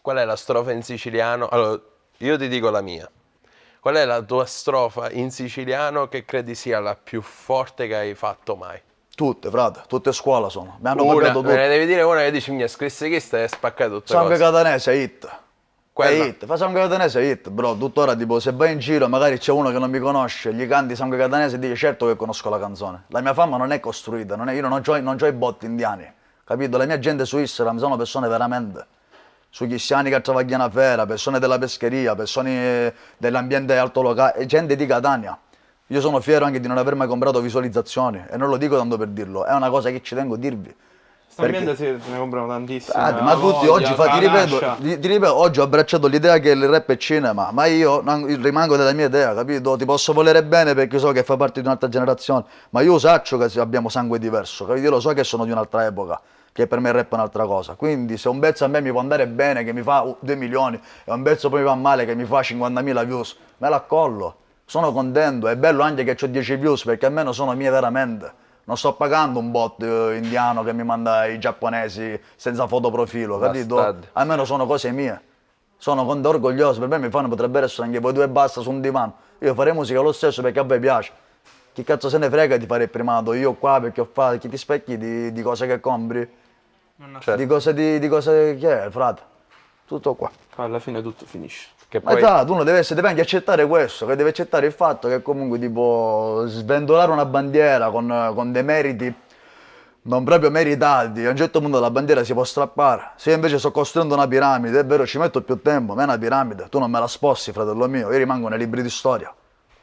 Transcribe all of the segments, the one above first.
qual è la strofa in siciliano? Allora, io ti dico la mia. Qual è la tua strofa in siciliano che credi sia la più forte che hai fatto mai? Tutte, frate, tutte a scuola sono. Mi hanno Una, copiato me ne tutte. devi dire una che dici, mi scrisse chi sta e spaccato tutte Sangue cose. catanese è hit. È Quella. hit, fa sangue catanese è hit, bro. Tuttora tipo se vai in giro magari c'è uno che non mi conosce, gli canti sangue catanese e dice certo che conosco la canzone. La mia fama non è costruita, io non c'ho i bot indiani, capito? La mia gente su Instagram sono persone veramente. Su cristiani che travagliano a Fera, persone della pescheria, persone dell'ambiente altolocale, gente di Catania. Io sono fiero anche di non aver mai comprato visualizzazioni e non lo dico tanto per dirlo, è una cosa che ci tengo a dirvi. Quest'ambiente se ne comprano tantissime. Ma tutti oggi, Canascia. ti ripeto, oggi ho abbracciato l'idea che il rap è cinema, ma io rimango della mia idea, capito? Ti posso volere bene perché so che fa parte di un'altra generazione, ma io saccio che abbiamo sangue diverso, capito? Io lo so che sono di un'altra epoca, che per me il rap è un'altra cosa. Quindi se un pezzo a me mi può andare bene, che mi fa 2 milioni, e un pezzo poi mi va male, che mi fa 50.000 views, me la accollo. Sono contento, è bello anche che ho 10 views perché almeno sono mie veramente. Non sto pagando un bot indiano che mi manda i giapponesi senza fotoprofilo, capito? Bastardi. Almeno sono cose mie. Sono orgoglioso, per me mi fanno, potrebbero essere anche voi due e basta su un divano. Io farei musica lo stesso perché a voi piace. Chi cazzo se ne frega di fare il primato? Io qua perché ho fatto, chi ti specchi di cose che compri? Certo. Di cose che è, frate. Tutto qua. Alla fine tutto finisce. Che Ma poi esatto, uno deve anche accettare questo, che deve accettare il fatto che comunque tipo sventolare una bandiera con dei meriti non proprio meritati, a un certo punto la bandiera si può strappare. Se io invece sto costruendo una piramide, è vero, ci metto più tempo, ma è una piramide, tu non me la sposti, fratello mio, io rimango nei libri di storia.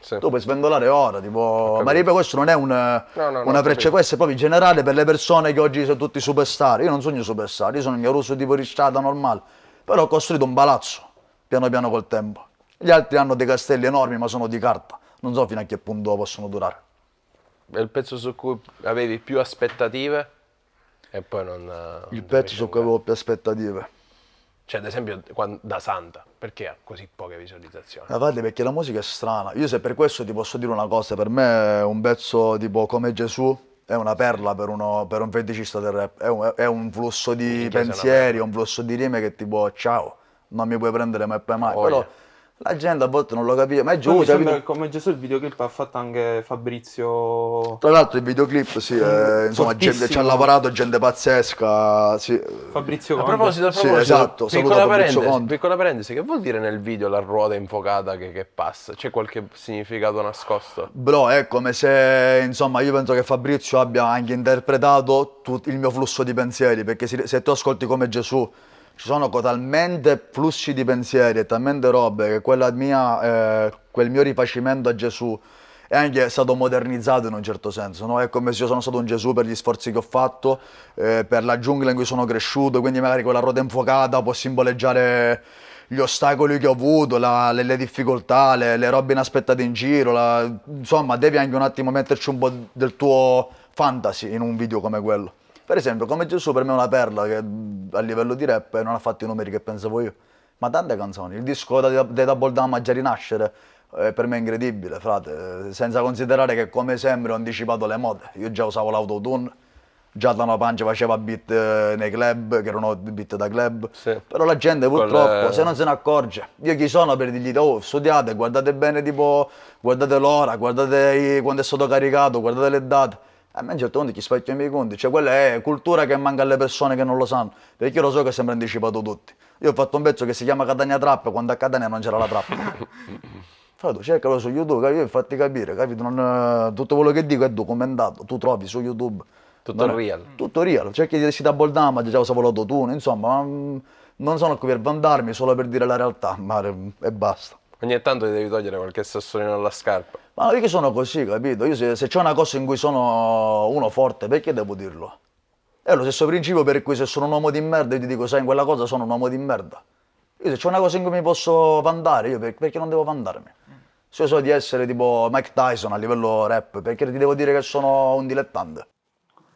sì. Tu puoi sventolare ora, tipo. Ma ripeto, questo non è una capito. freccia, questo è proprio generale per le persone che oggi sono tutti superstar. Io non sono un superstar, io sono un russo tipo risciata normale. Però ho costruito un palazzo, piano piano col tempo. Gli altri hanno dei castelli enormi, ma sono di carta. Non so fino a che punto possono durare. È il pezzo su cui avevi più aspettative e poi non... Il pezzo su cui avevo più aspettative. Cioè, ad esempio, da Santa, perché ha così poche visualizzazioni? Guardate, perché la musica è strana. Io se per questo ti posso dire una cosa, per me un pezzo tipo come Gesù è una perla per un feticista del rap. È un flusso di Minchia, sei una pensieri, perla. un flusso di rime che tipo ciao, non mi puoi prendere mai e poi mai. Oh, Però yeah. la gente a volte non lo capisce, ma è Poi mi giusto, sembra che capito? come Gesù il videoclip ha fatto anche Fabrizio. Tra l'altro il videoclip, sì, insomma, gente, ci ha Fortissimo. lavorato gente pazzesca, sì. Fabrizio A Conde. proposito, Sì, esatto, saluto Fabrizio Conte. piccola parentesi, che vuol dire nel video la ruota infocata che passa? C'è qualche significato nascosto? Bro, è come se, insomma, io penso che Fabrizio abbia anche interpretato il mio flusso di pensieri, perché se tu ascolti come Gesù, ci sono talmente flussi di pensieri e talmente robe che quel mio rifacimento a Gesù è anche stato modernizzato in un certo senso, no? È come se io sono stato un Gesù per gli sforzi che ho fatto, per la giungla in cui sono cresciuto, quindi magari quella ruota infuocata può simboleggiare gli ostacoli che ho avuto, le difficoltà, le robe inaspettate in giro, insomma devi anche un attimo metterci un po' del tuo fantasy in un video come quello. Per esempio, come Gesù per me è una perla che a livello di rap non ha fatto i numeri che pensavo io, ma tante canzoni, il disco di Double Down a già rinascere per me è incredibile, frate, senza considerare che come sempre ho anticipato le mode, io già usavo l'autotune, già Dano Pancia faceva beat nei club, che erano beat da club, Sì. però la gente purtroppo se non se ne accorge, io chi sono per dirgli oh studiate, guardate bene tipo, guardate l'ora, guardate quando è stato caricato, guardate le date, a me a un certo punto chi specchia i miei conti, cioè quella è cultura che manca alle persone che non lo sanno, perché io lo so che sembra anticipato tutti, io ho fatto un pezzo che si chiama Catania Trap quando a Catania non c'era la trap. Frate, cercalo su YouTube, io fatti capire, capito? Tutto quello che dico è documentato, tu trovi su YouTube. Tutto Non è- real. Tutto real, cerchi di dirsi da Boldama, già usavo l'autotune, insomma, non sono qui per vantarmi, solo per dire la realtà, ma e basta. Ogni tanto ti devi togliere qualche sassolino alla scarpa. Ma io che sono così, capito? Io se c'è una cosa in cui sono uno forte, perché devo dirlo? È lo stesso principio per cui se sono un uomo di merda io ti dico, sai, in quella cosa sono un uomo di merda. Io se c'è una cosa in cui mi posso vantare, io perché non devo vantarmi? Se io so di essere tipo Mike Tyson a livello rap, perché ti devo dire che sono un dilettante?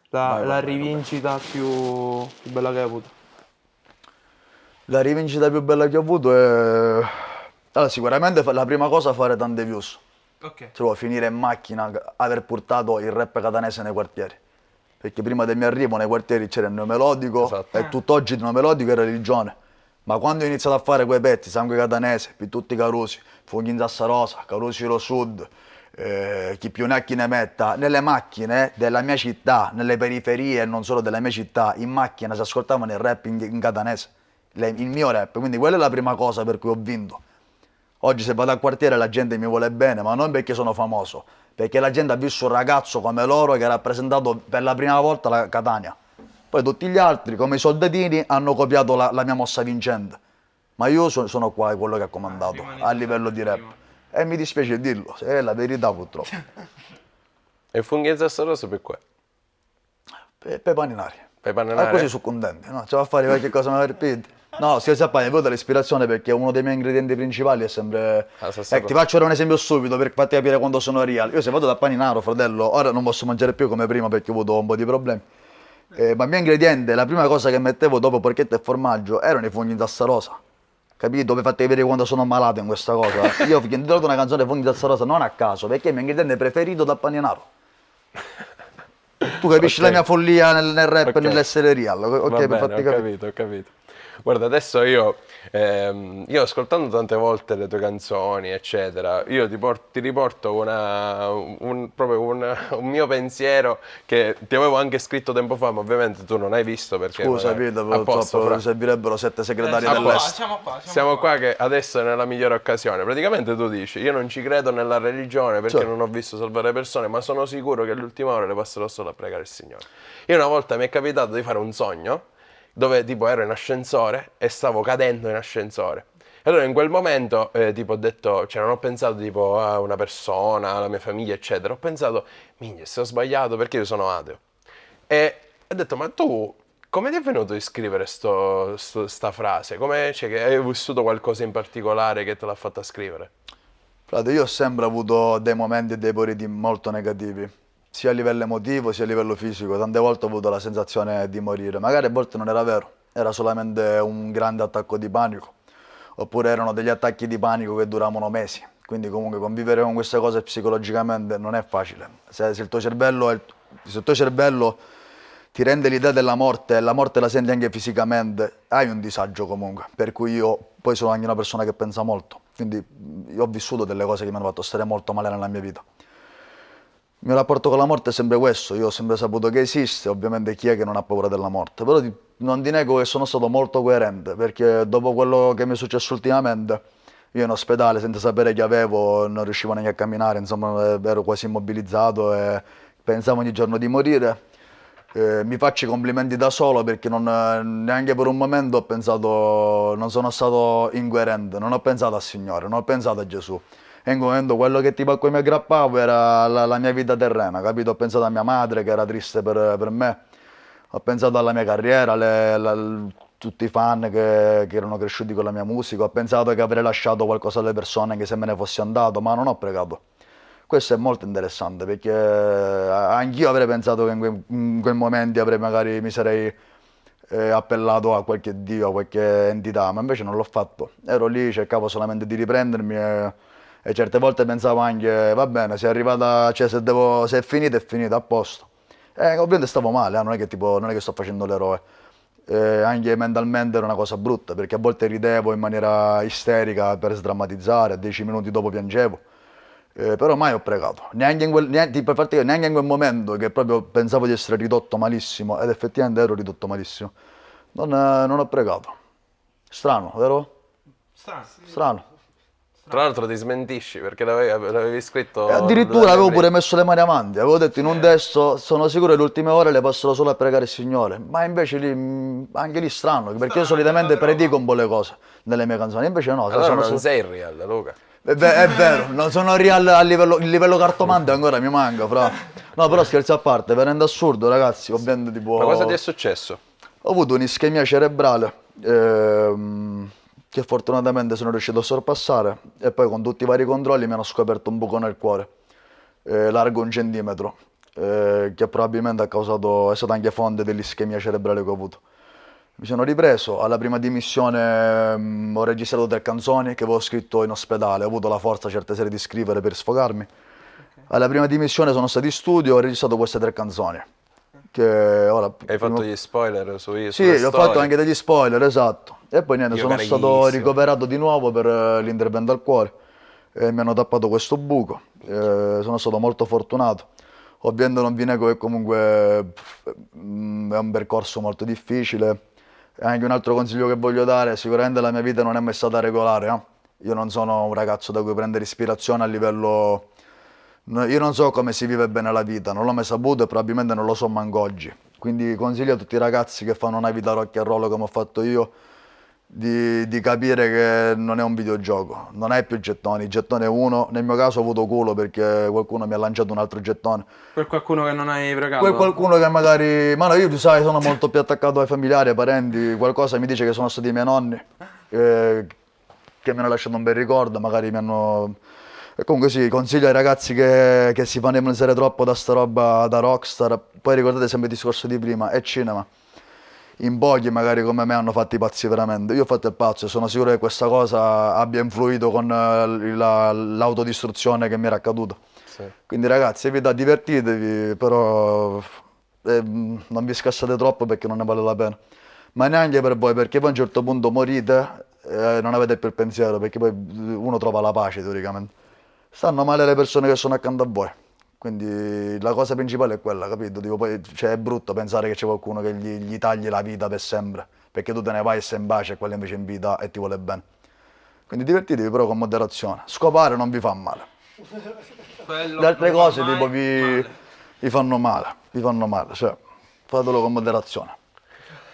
La rivincita più bella che hai avuto. La rivincita più bella che ho avuto è. Allora, sicuramente la prima cosa è fare tante views. Ok. Cioè, finire in macchina, aver portato il rap catanese nei quartieri. Perché prima del mio arrivo nei quartieri c'era il neomelodico Esatto. e tutt'oggi il neomelodico è religione. Ma quando ho iniziato a fare quei pezzi, Sangue Catanese, per tutti i Carusi, Funghi in Sassa Rosa, Carusi lo Sud, chi più ne ha chi ne metta, nelle macchine della mia città, nelle periferie e non solo della mia città, in macchina si ascoltavano il rap in catanese, il mio rap, quindi quella è la prima cosa per cui ho vinto. Oggi se vado al quartiere la gente mi vuole bene, ma non perché sono famoso, perché la gente ha visto un ragazzo come loro che ha rappresentato per la prima volta la Catania. Poi tutti gli altri, come i soldatini, hanno copiato la mia mossa vincente. Ma io sono qua quello che ha comandato a livello di rap. E mi dispiace dirlo, è la verità purtroppo. E Funghi in Sassa Rosa per qua? Per paninari. Per panare? Così sono contenti, no? Ci va a fare qualche cosa mai per No, scherzi a parte, mi vedo l'ispirazione perché uno dei miei ingredienti principali è sempre... ti faccio un esempio subito per farti capire quando sono real. Io se vado da paninaro, fratello, ora non posso mangiare più come prima perché ho avuto un po' di problemi. Ma il mio ingrediente, la prima cosa che mettevo dopo porchetta e formaggio erano i funghi in Sassa Rosa. Capito? Per farti vedere quando sono malato in questa cosa. Io ho intitolato una canzone Funghi in Sassa Rosa non a caso, perché è il mio ingrediente preferito da paninaro. Tu capisci la mia follia nel rap e nell'essere real, ok? Va Per bene, farti capire. ho capito. Guarda, adesso io ascoltando tante volte le tue canzoni, eccetera, io ti riporto proprio un mio pensiero che ti avevo anche scritto tempo fa, ma ovviamente tu non hai visto perché... Scusa, magari- Vito, a posto, purtroppo Fra. servirebbero 7 segretari A dell'Est. posto. Siamo qua che adesso è nella migliore occasione. Praticamente tu dici, io non ci credo nella religione perché Certo. non ho visto salvare persone, ma sono sicuro che le ultime ore le passerò solo a pregare il Signore. Io una volta mi è capitato di fare un sogno dove tipo ero in ascensore e stavo cadendo in ascensore. E allora in quel momento tipo ho detto, cioè non ho pensato tipo a una persona, alla mia famiglia eccetera, ho pensato, minchia, se ho sbagliato perché io sono ateo. E ho detto, ma tu come ti è venuto di scrivere sta frase? Come, cioè, che hai vissuto qualcosa in particolare che te l'ha fatta scrivere? Frate, io ho sempre avuto dei momenti e dei periodi molto negativi, sia a livello emotivo sia a livello fisico. Tante volte ho avuto la sensazione di morire. Magari a volte non era vero, era solamente un grande attacco di panico. Oppure erano degli attacchi di panico che duravano mesi. Quindi comunque convivere con queste cose psicologicamente non è facile. Se il tuo cervello ti rende l'idea della morte e la morte la senti anche fisicamente, hai un disagio comunque. Per cui io poi sono anche una persona che pensa molto. Quindi io ho vissuto delle cose che mi hanno fatto stare molto male nella mia vita. Il mio rapporto con la morte è sempre questo, io ho sempre saputo che esiste, ovviamente chi è che non ha paura della morte, però non ti nego che sono stato molto coerente, perché dopo quello che mi è successo ultimamente, io in ospedale senza sapere che avevo, non riuscivo neanche a camminare, insomma ero quasi immobilizzato e pensavo ogni giorno di morire. Mi faccio i complimenti da solo perché neanche per un momento ho pensato, non sono stato incoerente, non ho pensato al Signore, non ho pensato a Gesù. E in quel momento quello che tipo a cui mi aggrappavo era la mia vita terrena, capito? Ho pensato a mia madre che era triste per me, ho pensato alla mia carriera, tutti i fan che erano cresciuti con la mia musica, ho pensato che avrei lasciato qualcosa alle persone anche se me ne fossi andato, ma non ho pregato. Questo è molto interessante perché anch'io avrei pensato che in quei momenti mi sarei appellato a qualche Dio, a qualche entità, ma invece non l'ho fatto. Ero lì, cercavo solamente di riprendermi e certe volte pensavo anche, va bene, se è arrivata, cioè se è finita, a posto. Ovviamente stavo male, non è che non è che sto facendo l'eroe. Anche mentalmente era una cosa brutta, perché a volte ridevo in maniera isterica per sdrammatizzare, 10 minuti dopo piangevo. Però mai ho pregato, neanche per farti capire, neanche in quel momento che proprio pensavo di essere ridotto malissimo, ed effettivamente ero ridotto malissimo. Non ho pregato. Strano, vero? Strano. Tra l'altro ti smentisci perché l'avevi scritto... E addirittura avevo pure messo le mani avanti, avevo detto in un testo, sono sicuro che le ultime ore le passerò solo a pregare il Signore, ma invece lì, anche lì strano, perché io solitamente predico un po' le cose nelle mie canzoni, invece no. Allora non sei real, Luca. È vero, non sono real il livello cartomante ancora mi manca, fra. No, però scherzi a parte, venendo assurdo ragazzi, ovviamente tipo... Ma cosa ti è successo? Ho avuto un'ischemia cerebrale che fortunatamente sono riuscito a sorpassare e poi con tutti i vari controlli mi hanno scoperto un buco nel cuore, largo 1 centimetro, che probabilmente è stata anche fonte dell'ischemia cerebrale che ho avuto. Mi sono ripreso, alla prima dimissione ho registrato 3 canzoni che avevo scritto in ospedale, ho avuto la forza certe sere di scrivere per sfogarmi. Alla prima dimissione sono stato in studio e ho registrato queste 3 canzoni, che ora... Hai fatto gli spoiler Sì, sulle ho storie. fatto anche degli spoiler, esatto. E poi niente, Io sono stato carichissimo. ricoverato di nuovo per l'intervento al cuore e mi hanno tappato questo buco. Sono stato molto fortunato. Ovviamente non vi nego che comunque è un percorso molto difficile. E anche un altro consiglio che voglio dare, sicuramente la mia vita non è mai stata regolare, eh. Io non sono un ragazzo da cui prendere ispirazione a livello... Io non so come si vive bene la vita, non l'ho mai saputo e probabilmente non lo so manco oggi. Quindi consiglio a tutti i ragazzi che fanno una vita rock and roll come ho fatto io di capire che non è un videogioco, non hai più gettoni, il gettone è uno. Nel mio caso ho avuto culo perché qualcuno mi ha lanciato un altro gettone. Per qualcuno che non hai Quel pregato. qualcuno che magari, ma no, io tu sai, sono molto più attaccato ai familiari, ai parenti, qualcosa mi dice che sono stati i miei nonni, che mi hanno lasciato un bel ricordo, magari mi hanno... E comunque sì, consiglio ai ragazzi che si fanno influenzare troppo da sta roba da rockstar, poi ricordate sempre il discorso di prima, è cinema. In pochi magari come me hanno fatto i pazzi veramente. Io ho fatto il pazzo e sono sicuro che questa cosa abbia influito con l'autodistruzione che mi era accaduta. Sì. Quindi ragazzi, divertitevi, però non vi scassate troppo perché non ne vale la pena. Ma neanche per voi, perché poi a un certo punto morite e non avete più il pensiero, perché poi uno trova la pace teoricamente. Stanno male le persone che sono accanto a voi. Quindi la cosa principale è quella, capito? Tipo, poi, cioè, è brutto pensare che c'è qualcuno che gli tagli la vita per sempre, perché tu te ne vai e sei in pace e quello invece in vita e ti vuole bene. Quindi divertitevi però con moderazione. Scopare non vi fa male. Quello Le altre non fa cose mai tipo male. vi fanno male, cioè fatelo con moderazione.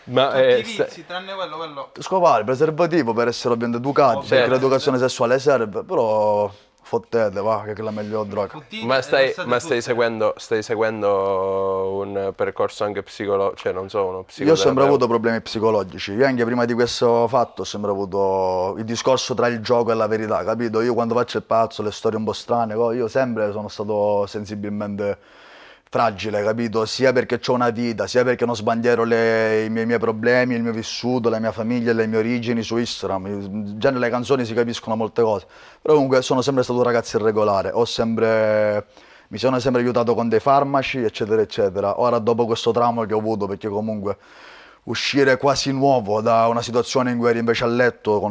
Ma Tutti i vizi, tranne quello. Scopare, preservativo per essere ovviamente educati, perché certo. l'educazione sessuale serve, però fottete, va, che è la miglior droga. Fottite Ma e lasciate tutte. stai seguendo un percorso anche psicologico, cioè non so, uno Io ho sempre psicoterapeuta? avuto problemi psicologici, io anche prima di questo fatto ho sempre avuto il discorso tra il gioco e la verità, capito? Io quando faccio il pazzo, le storie un po' strane, io sempre sono stato sensibilmente fragile, capito? Sia perché ho una vita, sia perché non sbandiero i miei problemi, il mio vissuto, la mia famiglia, le mie origini su Instagram. Già nelle canzoni si capiscono molte cose, però comunque sono sempre stato un ragazzo irregolare, mi sono sempre aiutato con dei farmaci, eccetera, eccetera. Ora, dopo questo trauma che ho avuto, perché comunque uscire quasi nuovo da una situazione in cui eri invece a letto,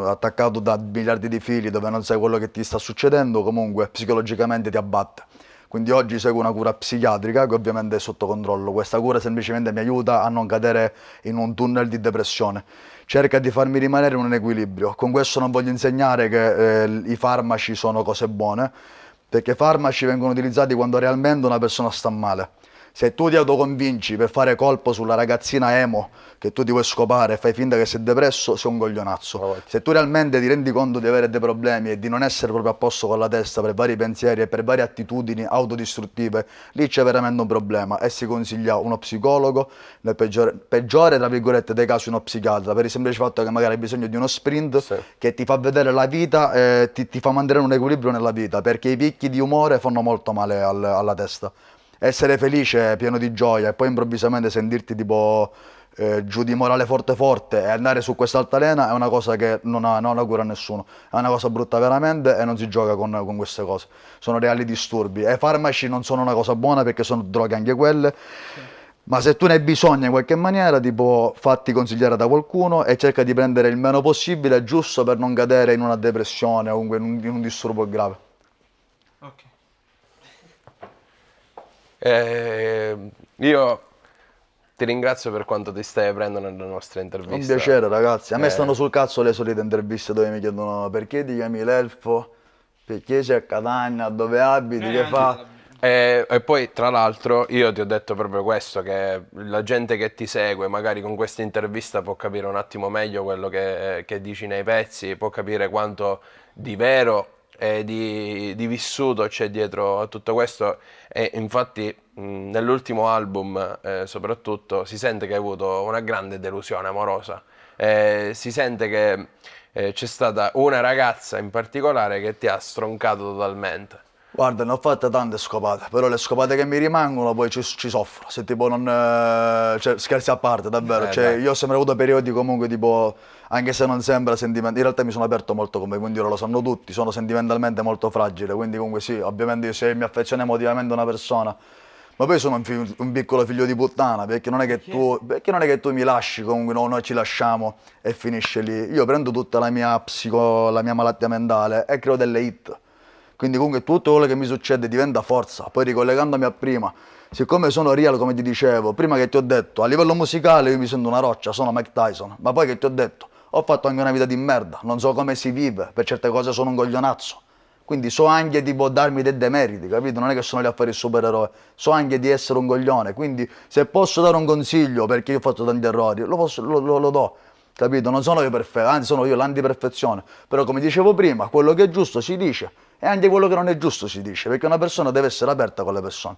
attaccato da miliardi di fili, dove non sai quello che ti sta succedendo, comunque psicologicamente ti abbatte. Quindi oggi seguo una cura psichiatrica che ovviamente è sotto controllo. Questa cura semplicemente mi aiuta a non cadere in un tunnel di depressione. Cerca di farmi rimanere in un equilibrio. Con questo non voglio insegnare che i farmaci sono cose buone, perché i farmaci vengono utilizzati quando realmente una persona sta male. Se tu ti autoconvinci per fare colpo sulla ragazzina emo che tu ti vuoi scopare e fai finta che sei depresso, sei un coglionazzo. Se tu realmente ti rendi conto di avere dei problemi e di non essere proprio a posto con la testa per vari pensieri e per varie attitudini autodistruttive, lì c'è veramente un problema e si consiglia uno psicologo, nel peggiore tra virgolette dei casi uno psichiatra, per il semplice fatto che magari hai bisogno di uno sprint Sì. che ti fa vedere la vita e ti fa mantenere un equilibrio nella vita, perché i picchi di umore fanno molto male alla testa. Essere felice, pieno di gioia e poi improvvisamente sentirti tipo giù di morale forte forte e andare su quest'altalena è una cosa che non auguro a nessuno. È una cosa brutta veramente e non si gioca con queste cose. Sono reali disturbi e i farmaci non sono una cosa buona perché sono droghe anche quelle. Ma se tu ne hai bisogno in qualche maniera, tipo fatti consigliare da qualcuno e cerca di prendere il meno possibile, giusto per non cadere in una depressione o comunque in un disturbo grave. Ok. Io ti ringrazio per quanto ti stai aprendo nelle nostre interviste. Un piacere ragazzi, a me stanno sul cazzo le solite interviste dove mi chiedono perché ti chiami l'elfo, perché sei a Catania, dove abiti, che fa. E poi tra l'altro io ti ho detto proprio questo, che la gente che ti segue magari con questa intervista può capire un attimo meglio quello che dici nei pezzi, può capire quanto di vero e di vissuto c'è dietro a tutto questo. E infatti nell'ultimo album soprattutto si sente che hai avuto una grande delusione amorosa. Si sente che c'è stata una ragazza in particolare che ti ha stroncato totalmente. Guarda, ne ho fatte tante scopate, però le scopate che mi rimangono poi ci soffro, se tipo non... cioè, scherzi a parte, davvero, cioè, Dai. io ho sempre avuto periodi comunque tipo, anche se non sembra sentimentale, in realtà mi sono aperto molto con me, quindi ora lo sanno tutti, sono sentimentalmente molto fragile, quindi comunque sì, ovviamente se mi affeziono emotivamente a una persona, Ma poi sono un piccolo figlio di puttana, perché non è che tu mi lasci, comunque no, noi ci lasciamo e finisce lì. Io prendo tutta la mia la mia malattia mentale e creo delle hit. Quindi comunque tutto quello che mi succede diventa forza. Poi ricollegandomi a prima, siccome sono real come ti dicevo, prima che ti ho detto, a livello musicale io mi sento una roccia, sono Mike Tyson, ma poi che ti ho detto, ho fatto anche una vita di merda, non so come si vive, per certe cose sono un coglionazzo. Quindi so anche tipo darmi dei demeriti, capito? Non è che sono lì a fare il supereroe, so anche di essere un coglione, quindi se posso dare un consiglio, perché io ho fatto tanti errori, lo do, capito? Non sono io perfetto, anzi sono io l'antiperfezione, però come dicevo prima, quello che è giusto si dice e anche quello che non è giusto si dice, perché una persona deve essere aperta con le persone.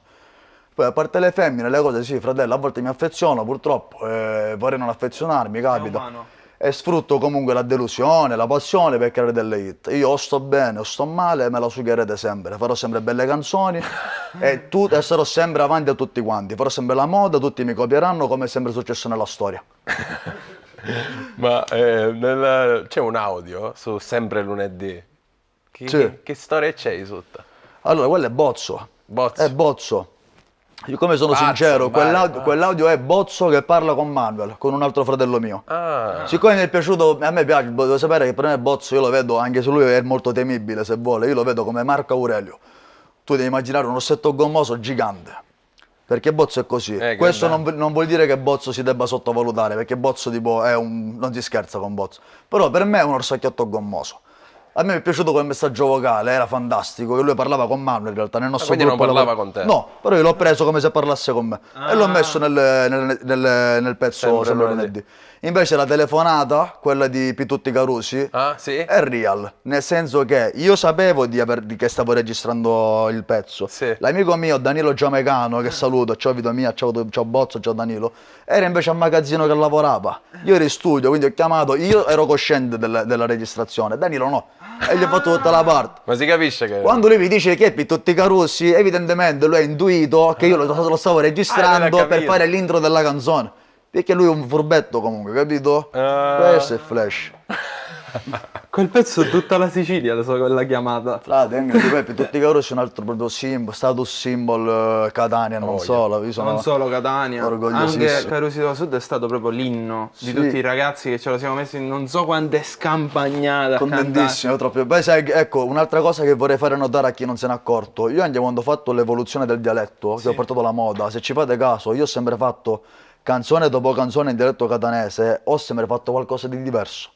Poi a parte le femmine, le cose sì, fratello, a volte mi affeziono purtroppo, vorrei non affezionarmi, capita. E sfrutto comunque la delusione, la passione per creare delle hit. Io o sto bene o sto male, me la sugherete sempre. Farò sempre belle canzoni e sarò sempre avanti a tutti quanti. Farò sempre la moda, tutti mi copieranno come è sempre successo nella storia. Ma c'è un audio su Sempre Lunedì. Sì. Che storia c'è sotto? Allora, quello è Bozzo. Bozzo. È Bozzo. Io come sono Pazzo, sincero, pazzo. quell'audio è Bozzo che parla con Manuel, con un altro fratello mio. Ah, Siccome mi è piaciuto, a me piace, devo sapere che per me Bozzo io lo vedo, anche se lui è molto temibile se vuole, io lo vedo come Marco Aurelio. Tu devi immaginare un ossetto gommoso gigante, perché Bozzo è così. Questo non vuol dire che Bozzo si debba sottovalutare, perché Bozzo tipo non si scherza con Bozzo. Però per me è un orsacchiotto gommoso. A me mi è piaciuto quel messaggio vocale, era fantastico, che lui parlava con Manuel in realtà, nel nostro quindi non gruppo parlava con te? No, però io l'ho preso come se parlasse con me e l'ho messo nel pezzo Sempre Lunedì. Invece la telefonata, quella di Pitutti Carusi, Ah, sì? è real, nel senso che io sapevo che stavo registrando il pezzo. Sì. L'amico mio Danilo Giamecano, che saluto, ciao vita mia, ciao Bozzo, ciao Danilo, era invece al magazzino che lavorava. Io ero in studio, quindi ho chiamato, io ero cosciente della registrazione, Danilo no. E gli ho fatto tutta la parte. Ma si capisce che... Quando lui mi dice che è Pitutti Carusi, evidentemente lui ha intuito che io lo stavo registrando per fare l'intro della canzone. Perché lui è un furbetto comunque, capito? Questo è Flash. Quel pezzo tutta la Sicilia lo so quella chiamata. Frate, anche Pitutti Carusi è un altro proprio status symbol Catania, non solo. Io sono Non solo Catania, anche orgogliosissimo. Carusi dello Sud è stato proprio l'inno di Sì. tutti i ragazzi che ce lo siamo messi in non so quante scampagnate a cantare. Contentissimo, troppo. Poi sai, ecco, un'altra cosa che vorrei fare notare a chi non se n'è accorto. Io anche quando ho fatto l'evoluzione del dialetto, che ho portato la moda, se ci fate caso, io ho sempre fatto canzone dopo canzone in dialetto catanese, ho sempre fatto qualcosa di diverso.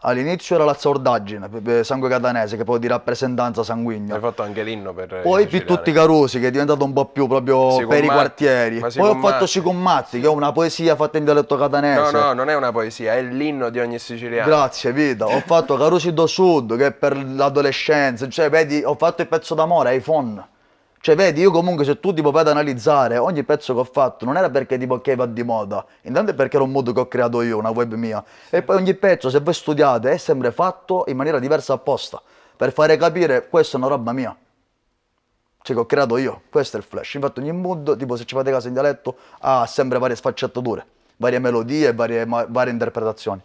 All'inizio era la zordaggine, sangue catanese, che poi di rappresentanza sanguigna. Hai fatto anche l'inno per Poi i Pitutti siciliani. Carusi, che è diventato un po' più proprio per i Sicummatti. quartieri. Ma Poi ho fatto Sicummatti. Sicummatti, che è una poesia fatta in dialetto catanese. No, non è una poesia, è l'inno di ogni siciliano. Grazie, vita. Ho fatto Carusi do Sud, che è per l'adolescenza. Cioè, vedi, ho fatto il pezzo d'amore ai Fon. Cioè, vedi, io comunque se tu tipo vai ad analizzare, ogni pezzo che ho fatto non era perché tipo che va di moda, intanto è perché era un mood che ho creato io, una web mia. E poi ogni pezzo, se voi studiate, è sempre fatto in maniera diversa apposta, per fare capire questa è una roba mia. Cioè che ho creato io, questo è il Flash. Infatti ogni mood, tipo se ci fate caso in dialetto, ha sempre varie sfaccettature, varie melodie, varie interpretazioni.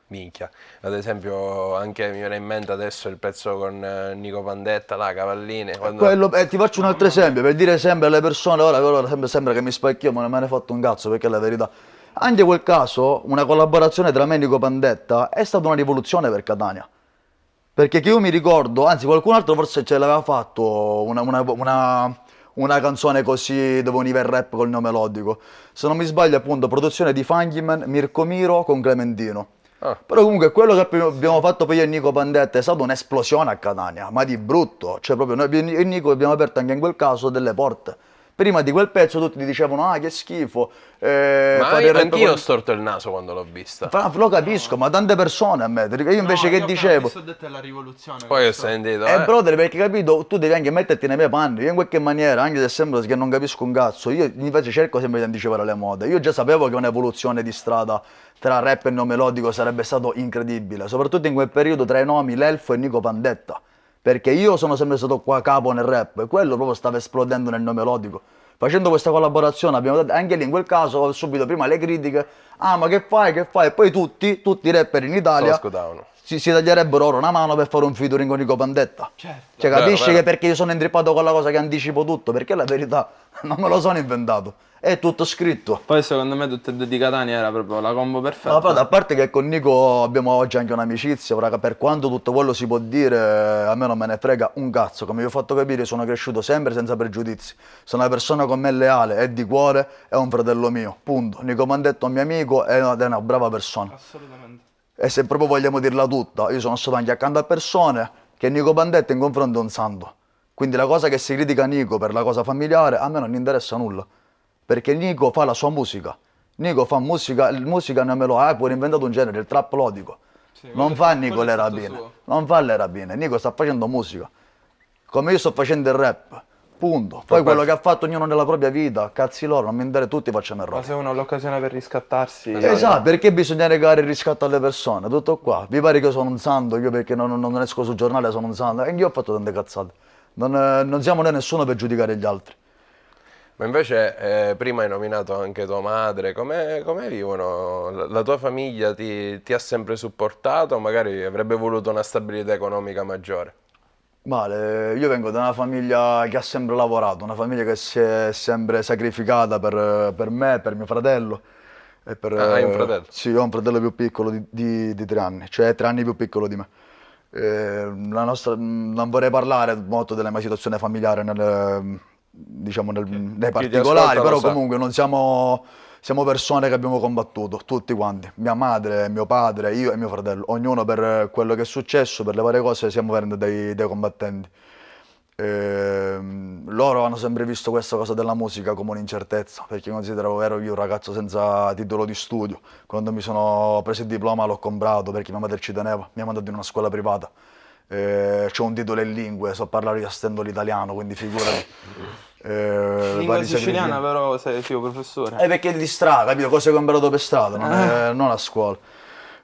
Minchia. Ad esempio, anche mi viene in mente adesso il pezzo con Nico Pandetta, là, Cavalline. Quando... Ti faccio un altro esempio, per dire sempre alle persone, ora sembra che mi specchio, ma non me ne ho fatto un cazzo, perché è la verità. Anche quel caso, una collaborazione tra me e Nico Pandetta è stata una rivoluzione per Catania. Perché che io mi ricordo, anzi qualcun altro forse ce l'aveva fatto una canzone così dove univa il rap col neo melodico. Se non mi sbaglio appunto, produzione di Funkyman, Mirko Miro con Clementino. Però comunque quello che abbiamo fatto poi io e Nico Pandetta è stata un'esplosione a Catania, ma di brutto. Cioè proprio noi io e Nico abbiamo aperto anche in quel caso delle porte. Prima di quel pezzo tutti dicevano che schifo. Ma anch'io ho storto il naso quando l'ho vista. Lo capisco, ma tante persone a me. Io invece che dicevo... Ho detto è la rivoluzione. Poi ho sentito, brother, perché capito, tu devi anche metterti nei miei panni, io in qualche maniera, anche se sembra che non capisco un cazzo, io invece cerco sempre di anticipare le mode. Io già sapevo che un'evoluzione di strada tra rap e neo melodico sarebbe stato incredibile, soprattutto in quel periodo tra i nomi L'Elfo e Nico Pandetta, perché io sono sempre stato qua capo nel rap e quello proprio stava esplodendo nel neo melodico. Facendo questa collaborazione abbiamo dato, anche lì in quel caso ho subito prima le critiche Ah, ma che fai, che fai? E poi tutti i rapper in Se lo Italia scudavano. si taglierebbero ora una mano per fare un featuring con Nico Pandetta. Certo. Cioè, Vero, capisci vero. che perché io sono intrippato con la cosa che anticipo tutto? Perché la verità non me lo sono inventato, è tutto scritto. Poi secondo me tutte e due di Catania era proprio la combo No, perfetta. però, a parte che con Nico abbiamo oggi anche un'amicizia, ora, per quanto tutto quello si può dire, a me non me ne frega un cazzo. Come vi ho fatto capire, sono cresciuto sempre senza pregiudizi. Sono una persona con me leale e di cuore, è un fratello mio, punto. Nico Mandetto è un mio amico ed è una brava persona. Assolutamente. E se proprio vogliamo dirla tutta, io sono stato anche accanto a persone che Nico Pandetta in confronto è un santo. Quindi la cosa che si critica Nico per la cosa familiare a me non interessa nulla. Perché Nico fa la sua musica. Nico fa musica, musica non me lo ha pure inventato un genere, il trap lodico. Sì, Non quello fa è- Nico quello le è tutto rapine. suo. Non fa le rapine. Nico sta facendo musica. Come io sto facendo il rap. Punto. Poi quello che ha fatto ognuno nella propria vita, cazzi loro, non mi interessa, tutti facciamo Ma errori. se uno ha l'occasione per riscattarsi... Esatto, perché bisogna negare il riscatto alle persone? Tutto qua. Vi pare che io sono un santo, io perché non esco sul giornale sono un santo? E io ho fatto tante cazzate. Non siamo noi nessuno per giudicare gli altri. Ma invece prima hai nominato anche tua madre, come vivono? La tua famiglia ti ha sempre supportato, magari avrebbe voluto una stabilità economica maggiore. Male, io vengo da una famiglia che ha sempre lavorato, una famiglia che si è sempre sacrificata per me, per mio fratello. E per, Ah, hai un fratello? sì, ho un fratello più piccolo di 3 anni, cioè 3 anni più piccolo di me. Non vorrei parlare molto della mia situazione familiare diciamo nei Chi ti particolari, ascolta lo però sa. comunque non siamo persone che abbiamo combattuto, tutti quanti. Mia madre, mio padre, io e mio fratello. Ognuno per quello che è successo, per le varie cose, siamo veramente dei combattenti. Loro hanno sempre visto questa cosa della musica come un'incertezza, perché considero ero io un ragazzo senza titolo di studio. Quando mi sono preso il diploma l'ho comprato perché mia madre ci teneva, mi ha mandato in una scuola privata. C'ho un titolo in lingue, so parlare io stendo l'italiano, quindi figurati. Lingua Vari siciliana sacrifici. però sei figlio professore. Perché di strada, capito? Cose che ho imparato per strada, non a scuola.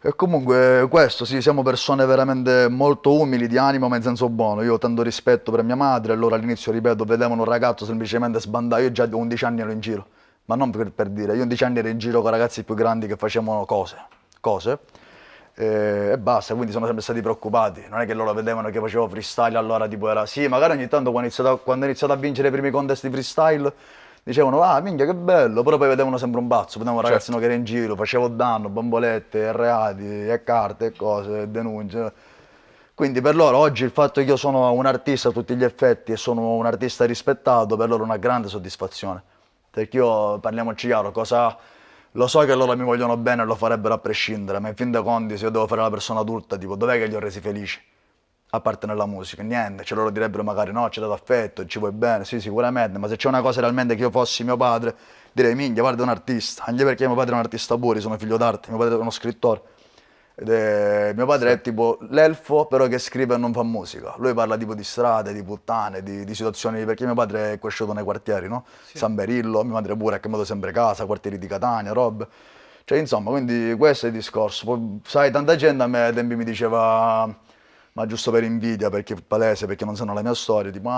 E comunque questo, sì, siamo persone veramente molto umili di animo, ma in senso buono. Io ho tanto rispetto per mia madre, e loro all'inizio, ripeto, vedevano un ragazzo semplicemente sbandato. Io già a 11 anni ero in giro, ma non per dire, io a 11 anni ero in giro con ragazzi più grandi che facevano cose, e basta, quindi sono sempre stati preoccupati. Non è che loro vedevano che facevo freestyle, allora tipo era, sì, magari ogni tanto quando ho iniziato a vincere i primi contest di freestyle, dicevano, ah, minchia, che bello, però poi vedevano sempre un pazzo, vedevano un ragazzino che era in giro, facevo danno, bombolette, reati, e carte, e cose, e denunce. Quindi per loro oggi il fatto che io sono un artista a tutti gli effetti e sono un artista rispettato, per loro è una grande soddisfazione. Perché io, parliamoci chiaro, lo so che loro mi vogliono bene e lo farebbero a prescindere, ma in fin dei conti se io devo fare la persona adulta, tipo, dov'è che li ho resi felici? A parte nella musica, niente, cioè loro direbbero magari no, ci hai dato affetto, ci vuoi bene, sì sicuramente, ma se c'è una cosa realmente che io fossi mio padre, direi minchia, guarda è un artista, anche perché mio padre è un artista pure, sono figlio d'arte, mio padre è uno scrittore, mio padre è tipo l'elfo però che scrive e non fa musica, lui parla tipo di strade, di puttane, di situazioni, perché mio padre è cresciuto nei quartieri, no? San Berillo, mia madre pure ha cambiato sempre casa, quartieri di Catania, robe. Cioè, insomma, quindi questo è il discorso. Poi, sai, tanta gente a me ai tempi mi diceva, ma giusto per invidia, perché è palese, perché non sanno la mia storia, tipo,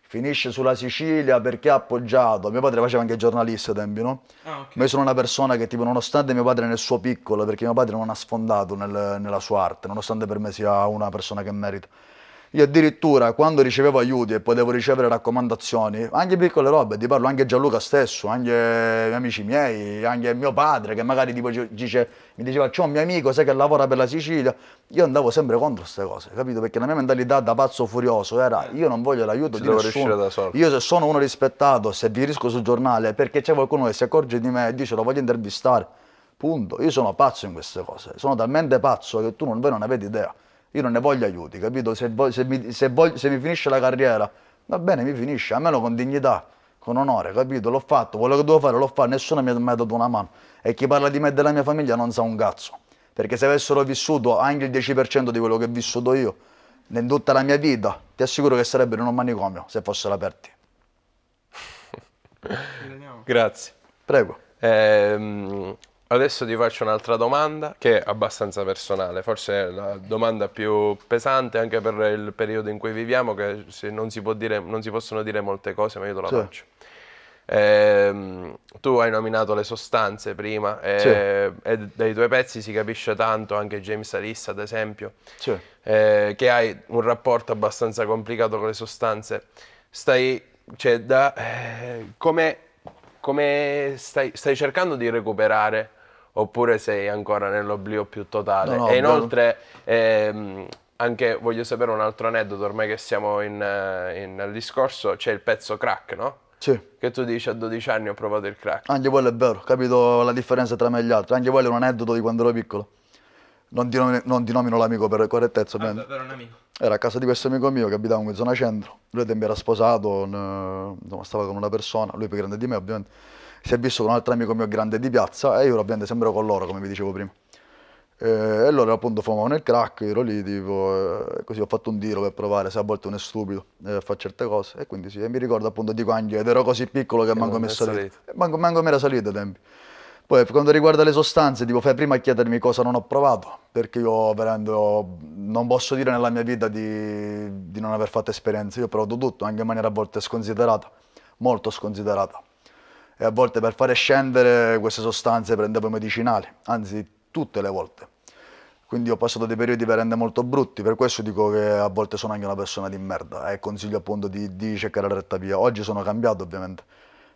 finisce sulla Sicilia perché ha appoggiato. Mio padre faceva anche giornalista ai tempi, no? Ah, ok. Ma io sono una persona che, tipo, nonostante mio padre nel suo piccolo, perché mio padre non ha sfondato nella sua arte, nonostante per me sia una persona che merita. Io addirittura quando ricevevo aiuti e potevo ricevere raccomandazioni, anche piccole robe, ti parlo anche Gianluca stesso, anche amici miei, anche mio padre che magari tipo mi diceva c'ho un mio amico, sai che lavora per la Sicilia, io andavo sempre contro queste cose, capito? Perché la mia mentalità da pazzo furioso era io non voglio l'aiuto Ci di devo nessuno, riuscire da solo. io se sono uno rispettato, se vi risco sul giornale perché c'è qualcuno che si accorge di me e dice lo voglio intervistare, punto, io sono pazzo in queste cose, sono talmente pazzo che voi non avete idea. Io non ne voglio aiuti, capito? Se mi finisce la carriera, va bene, mi finisce, almeno con dignità, con onore, capito? L'ho fatto, quello che dovevo fare l'ho fatto, nessuno mi ha mai dato una mano. E chi parla di me e della mia famiglia non sa un cazzo. Perché se avessero vissuto anche il 10% di quello che ho vissuto io, in tutta la mia vita, ti assicuro che sarebbero in un manicomio, se fossero aperti. Grazie. Prego. Adesso ti faccio un'altra domanda che è abbastanza personale, forse è la domanda più pesante anche per il periodo in cui viviamo, che non si può dire, non si possono dire molte cose, ma io te la Sì. faccio. Tu hai nominato le sostanze prima Sì. e dai tuoi pezzi si capisce tanto, anche James Arissa ad esempio, Sì. che hai un rapporto abbastanza complicato con le sostanze. Cioè, come stai cercando di recuperare oppure sei ancora nell'oblio più totale? No, E no, inoltre, anche voglio sapere un altro aneddoto, ormai che siamo nel discorso, c'è il pezzo crack, no? sì. Che tu dici a 12 anni ho provato il crack. Anche quello è vero, capito la differenza tra me e gli altri. Anche quello è un aneddoto di quando ero piccolo. Non ti nomino l'amico per correttezza, ovviamente. Per un amico. Era a casa di questo amico mio che abitavamo in zona centro. Lui ai tempi era sposato, insomma, stava con una persona, lui più grande di me ovviamente. Si è visto con un altro amico mio grande di piazza e io ovviamente sempre con loro, come vi dicevo prima. E loro appunto fumavano il crack, io ero lì tipo, così ho fatto un tiro per provare se a volte uno è stupido a fare certe cose. E quindi sì, e mi ricordo appunto dico anche, ed ero così piccolo che manco non mi è è salito. salito. Manco mi era salito ai tempi. Poi per quanto riguarda le sostanze, tipo fai prima a chiedermi cosa non ho provato, perché io veramente non posso dire nella mia vita di non aver fatto esperienze. Io ho provato tutto, anche in maniera a volte sconsiderata, molto sconsiderata. E a volte per fare scendere queste sostanze prendevo medicinali, anzi tutte le volte. Quindi ho passato dei periodi veramente molto brutti, per questo dico che a volte sono anche una persona di merda e consiglio appunto di cercare la retta via. Oggi sono cambiato ovviamente,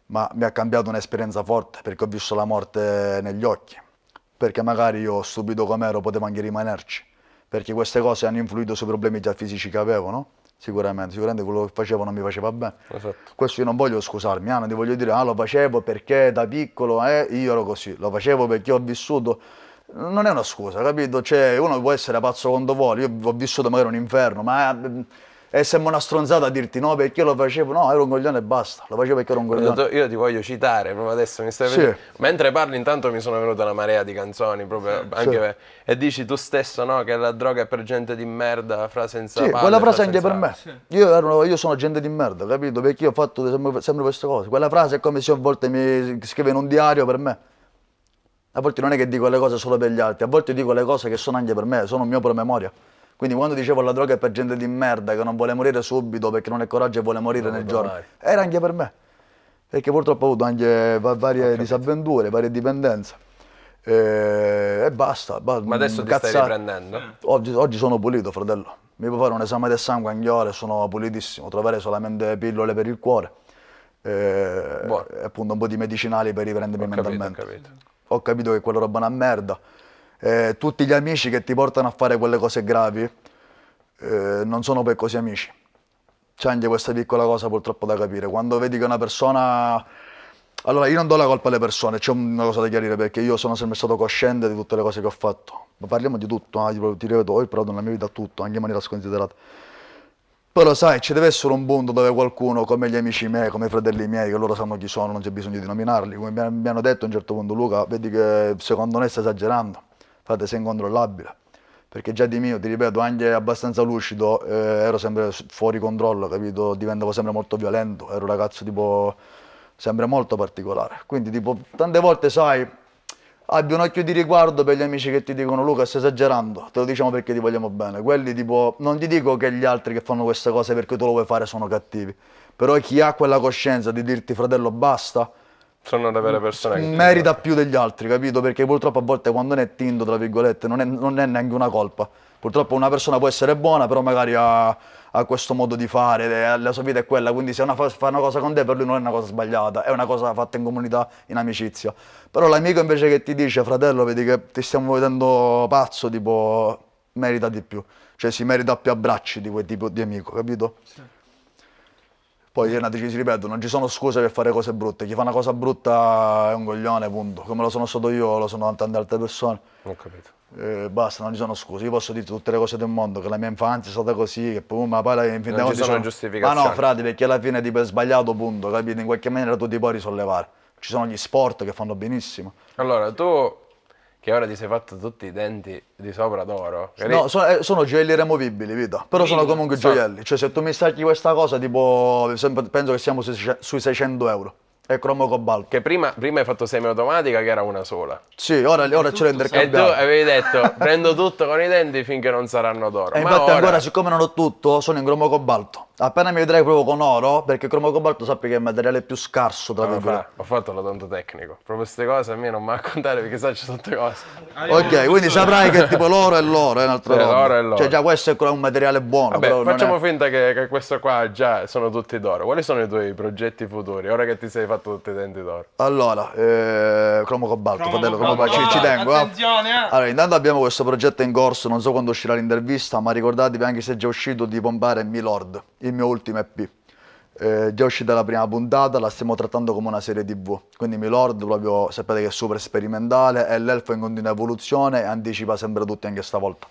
ma mi ha cambiato un'esperienza forte perché ho visto la morte negli occhi, perché magari io stupido com'ero potevo anche rimanerci, perché queste cose hanno influito sui problemi già fisici che avevo, no? Sicuramente quello che facevo non mi faceva bene. Esatto. Questo io non voglio scusarmi, non ti voglio dire, lo facevo perché da piccolo io ero così, lo facevo perché ho vissuto. Non è una scusa, capito? Cioè, uno può essere pazzo quando vuole, io ho vissuto magari un inferno, ma sembra una stronzata a dirti no perché io lo facevo, no, ero un coglione e basta, lo facevo perché ero un coglione. Io ti voglio citare, proprio adesso mi stai Sì. vedendo. Mentre parli intanto mi sono venuta una marea di canzoni, proprio anche e dici tu stesso, no, che la droga è per gente di merda, fra senza Sì, palle, quella fra frase anche senza per me. Io sono gente di merda, capito? Perché io ho fatto sempre queste cose. Quella frase è come se a volte mi scrive in un diario per me. A volte non è che dico le cose solo per gli altri, a volte dico le cose che sono anche per me, sono un mio promemoria. Quindi quando dicevo la droga è per gente di merda che non vuole morire subito perché non è coraggio e vuole morire nel giorno, domani. era anche per me. Perché purtroppo ho avuto anche varie disavventure, varie dipendenze. E basta. Ma adesso ti stai cazzate. riprendendo? Oggi sono pulito, fratello. Mi puoi fare un esame del sangue anche ora e sono pulitissimo. Troverei solamente pillole per il cuore. Buono. E appunto un po' di medicinali per riprendermi mentalmente. Ho capito. Ho capito che quella roba è una merda. Tutti gli amici che ti portano a fare quelle cose gravi non sono per così amici. C'è anche questa piccola cosa purtroppo da capire. Quando vedi che una persona... Allora, io non do la colpa alle persone, c'è una cosa da chiarire perché io sono sempre stato cosciente di tutte le cose che ho fatto. Ma parliamo di tutto, ti ripeto, ho provato nella mia vita tutto, anche in maniera sconsiderata. Però sai, ci deve essere un punto dove qualcuno, come gli amici miei, come i fratelli miei, che loro sanno chi sono, non c'è bisogno di nominarli, come mi hanno detto a un certo punto, Luca, vedi che secondo noi stai esagerando, frate sei incontrollabile. Perché già di mio, ti ripeto, anche abbastanza lucido, ero sempre fuori controllo, capito? Diventavo sempre molto violento, ero un ragazzo tipo sempre molto particolare. Quindi tipo, tante volte sai, abbi un occhio di riguardo per gli amici che ti dicono Luca stai esagerando, te lo diciamo perché ti vogliamo bene. Quelli tipo, non ti dico che gli altri che fanno queste cose perché tu lo vuoi fare sono cattivi, però chi ha quella coscienza di dirti fratello basta, Sono le vere persone che merita più degli altri, capito? Perché purtroppo a volte quando ne è tinto, tra virgolette, non è neanche una colpa. Purtroppo una persona può essere buona, però magari ha questo modo di fare, la sua vita è quella, quindi se fa una cosa con te per lui non è una cosa sbagliata, è una cosa fatta in comunità, in amicizia. Però l'amico invece che ti dice, fratello, vedi che ti stiamo vedendo pazzo, tipo, merita di più. Cioè si merita più abbracci di quel tipo di amico, capito? Sì. Poi ci ripeto, non ci sono scuse per fare cose brutte. Chi fa una cosa brutta è un coglione, punto. Come lo sono stato io, lo sono tante altre persone. Ho capito. Basta, non ci sono scuse. Io posso dire tutte le cose del mondo, che la mia infanzia è stata così, che poi, ma poi in fin dei Non ci conti sono giustificazioni. Ma no, frate, perché alla fine tipo è sbagliato, punto, capito? In qualche maniera tu ti puoi risollevare. Ci sono gli sport che fanno benissimo. Allora, tu che ora ti sei fatto tutti i denti di sopra d'oro, che No, sono gioielli removibili, vita. Però sono comunque gioielli. Cioè, se tu mi stacchi questa cosa, tipo, penso che siamo sui 600 euro. e cromo cobalto. Che prima hai fatto semiautomatica che era una sola. Sì, ora ce l'ho E tu intercambiato. avevi detto prendo tutto con i denti finché non saranno d'oro. E Ma infatti ora ancora, siccome non ho tutto, sono in cromo cobalto. Appena mi vedrai proprio con oro, perché il cromo cobalto sappi che è il materiale più scarso, tra virgolette. ho fatto l'odontotecnico. Proprio queste cose a me non mi raccontare perché sai ci sono tutte cose. Ok, quindi saprai che tipo l'oro è l'oro, è un'altra Sì, roba. l'oro è l'oro. Cioè già questo è un materiale buono, Vabbè, però non facciamo è... finta che questo qua già sono tutti d'oro. Quali sono i tuoi progetti futuri? Ora che ti sei fatto tutti i denti d'oro. Allora, cromo cobalto, fratello, cromo cobalto. cobalto, ci tengo. Attenzione, Allora, intanto abbiamo questo progetto in corso, non so quando uscirà l'intervista, ma ricordatevi anche se è già uscito di pompare Milord, il mio ultimo EP. Già uscita la prima puntata, la stiamo trattando come una serie TV. Quindi Milord proprio sapete che è super sperimentale, è l'elfo in continua evoluzione e anticipa sempre tutti anche stavolta.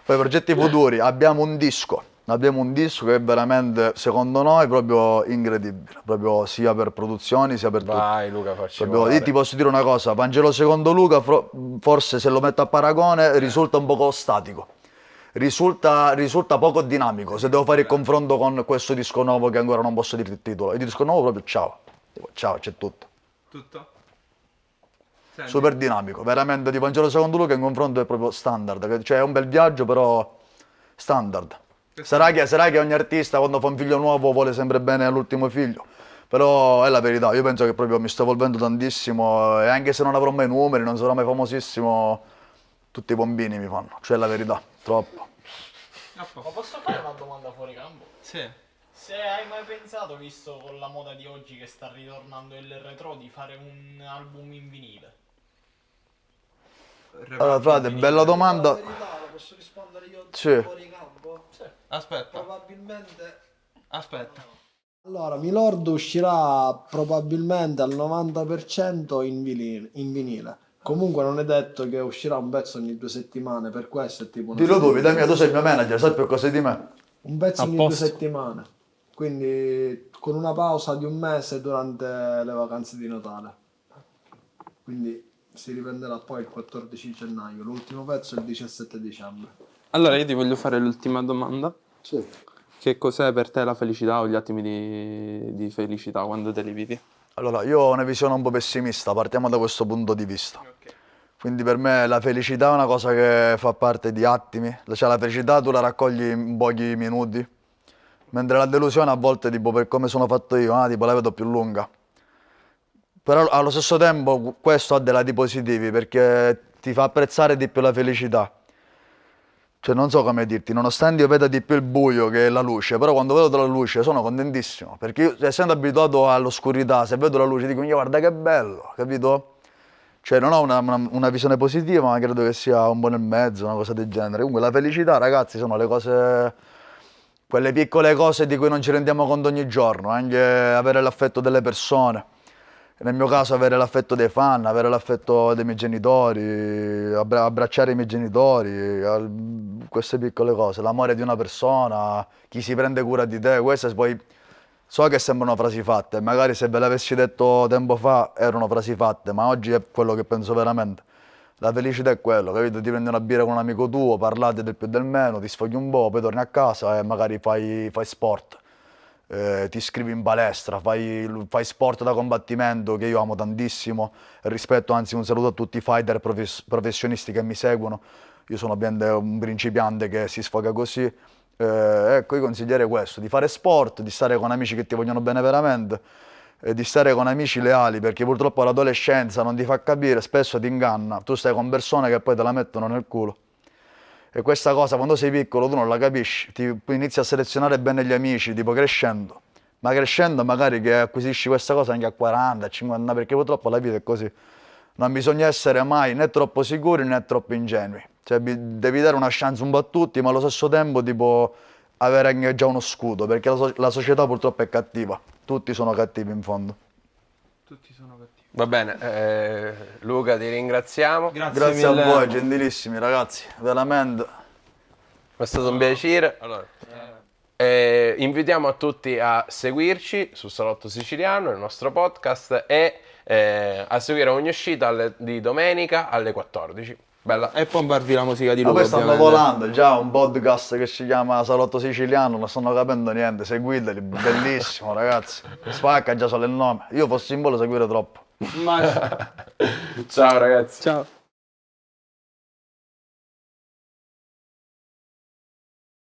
Poi progetti futuri, abbiamo un disco che è veramente, secondo noi, proprio incredibile, proprio sia per produzioni sia per tutto. Vai Luca, facci Proprio, io volare. ti posso dire una cosa, Vangelo secondo Luca, forse se lo metto a paragone risulta un poco statico, risulta poco dinamico, se devo fare il confronto con questo disco nuovo che ancora non posso dirti il titolo. Il disco nuovo proprio ciao, tipo, ciao, c'è tutto. Tutto? Senti, Super dinamico, veramente di Vangelo secondo Luca in confronto è proprio standard, cioè è un bel viaggio però standard. Sarà che ogni artista quando fa un figlio nuovo vuole sempre bene all'ultimo figlio, però è la verità, io penso che proprio mi sto evolvendo tantissimo e anche se non avrò mai numeri, non sarò mai famosissimo, tutti i bombini mi fanno, cioè è la verità, troppo. a Ma posto. posso fare una domanda fuori campo? Sì. Se hai mai pensato, visto con la moda di oggi che sta ritornando il retro, di fare un album in vinile? Allora frate, bella domanda. La verità, lo posso rispondere io Sì. fuori campo? Aspetta, Probabilmente. aspetta. Allora, Milord uscirà probabilmente al 90% in vinile. Comunque non è detto che uscirà un pezzo ogni 2 settimane, per questo è tipo una Dillo tu, serie- vita mia, tu sei il mio manager, sai più cose di me. un pezzo A ogni 2 posto. settimane. Quindi con una pausa di un mese durante le vacanze di Natale. Quindi si riprenderà poi il 14 gennaio. L'ultimo pezzo è il 17 dicembre. Allora io ti voglio fare l'ultima domanda. Sì. Che cos'è per te la felicità o gli attimi di felicità quando te li vivi? Allora, io ho una visione un po' pessimista, partiamo da questo punto di vista. Quindi per me la felicità è una cosa che fa parte di attimi, cioè la felicità tu la raccogli in pochi minuti, mentre la delusione a volte, tipo per come sono fatto io, tipo la vedo più lunga. Però allo stesso tempo questo ha dei lati positivi perché ti fa apprezzare di più la felicità. Cioè non so come dirti, nonostante io veda di più il buio che la luce, però quando vedo la luce sono contentissimo, perché io essendo abituato all'oscurità, se vedo la luce dico, "Minchia, guarda che bello", capito? Cioè non ho una visione positiva, ma credo che sia un po' nel mezzo, una cosa del genere. Comunque la felicità, ragazzi, sono le cose, quelle piccole cose di cui non ci rendiamo conto ogni giorno, anche avere l'affetto delle persone. Nel mio caso avere l'affetto dei fan, avere l'affetto dei miei genitori, abbracciare i miei genitori, queste piccole cose, l'amore di una persona, chi si prende cura di te, queste poi so che sembrano frasi fatte, magari se ve l'avessi detto tempo fa erano frasi fatte, ma oggi è quello che penso veramente. La felicità è quello, capito? Ti prendi una birra con un amico tuo, parlate del più e del meno, ti sfoghi un po', poi torni a casa e magari fai sport. Ti iscrivi in palestra, fai sport da combattimento che io amo tantissimo, rispetto, anzi un saluto a tutti i fighter professionisti che mi seguono, io sono ovviamente un principiante che si sfoga così, ecco io consiglierei questo, di fare sport, di stare con amici che ti vogliono bene veramente, di stare con amici leali perché purtroppo l'adolescenza non ti fa capire, spesso ti inganna, tu stai con persone che poi te la mettono nel culo. E questa cosa quando sei piccolo tu non la capisci, ti inizi a selezionare bene gli amici, tipo crescendo, ma crescendo magari che acquisisci questa cosa anche a 40, a 50 anni, perché purtroppo la vita è così. Non bisogna essere mai né troppo sicuri né troppo ingenui, cioè devi dare una chance un po' a tutti, ma allo stesso tempo tipo avere anche già uno scudo, perché la società purtroppo è cattiva, tutti sono cattivi in fondo. Tutti sono cattivi. Va bene, Luca ti ringraziamo. Grazie a voi, gentilissimi ragazzi, veramente. È stato un piacere. Allora, invitiamo a tutti a seguirci su Salotto Siciliano, il nostro podcast, e a seguire ogni uscita di domenica alle 14. Bella. E poi barvi la musica di Ma Luca, poi stanno ovviamente. volando, già un podcast che si chiama Salotto Siciliano, non stanno capendo niente, seguiteli, bellissimo ragazzi. Spacca già solo il nome. Io fossi in volo seguire troppo. Ma... Ciao ragazzi. Ciao.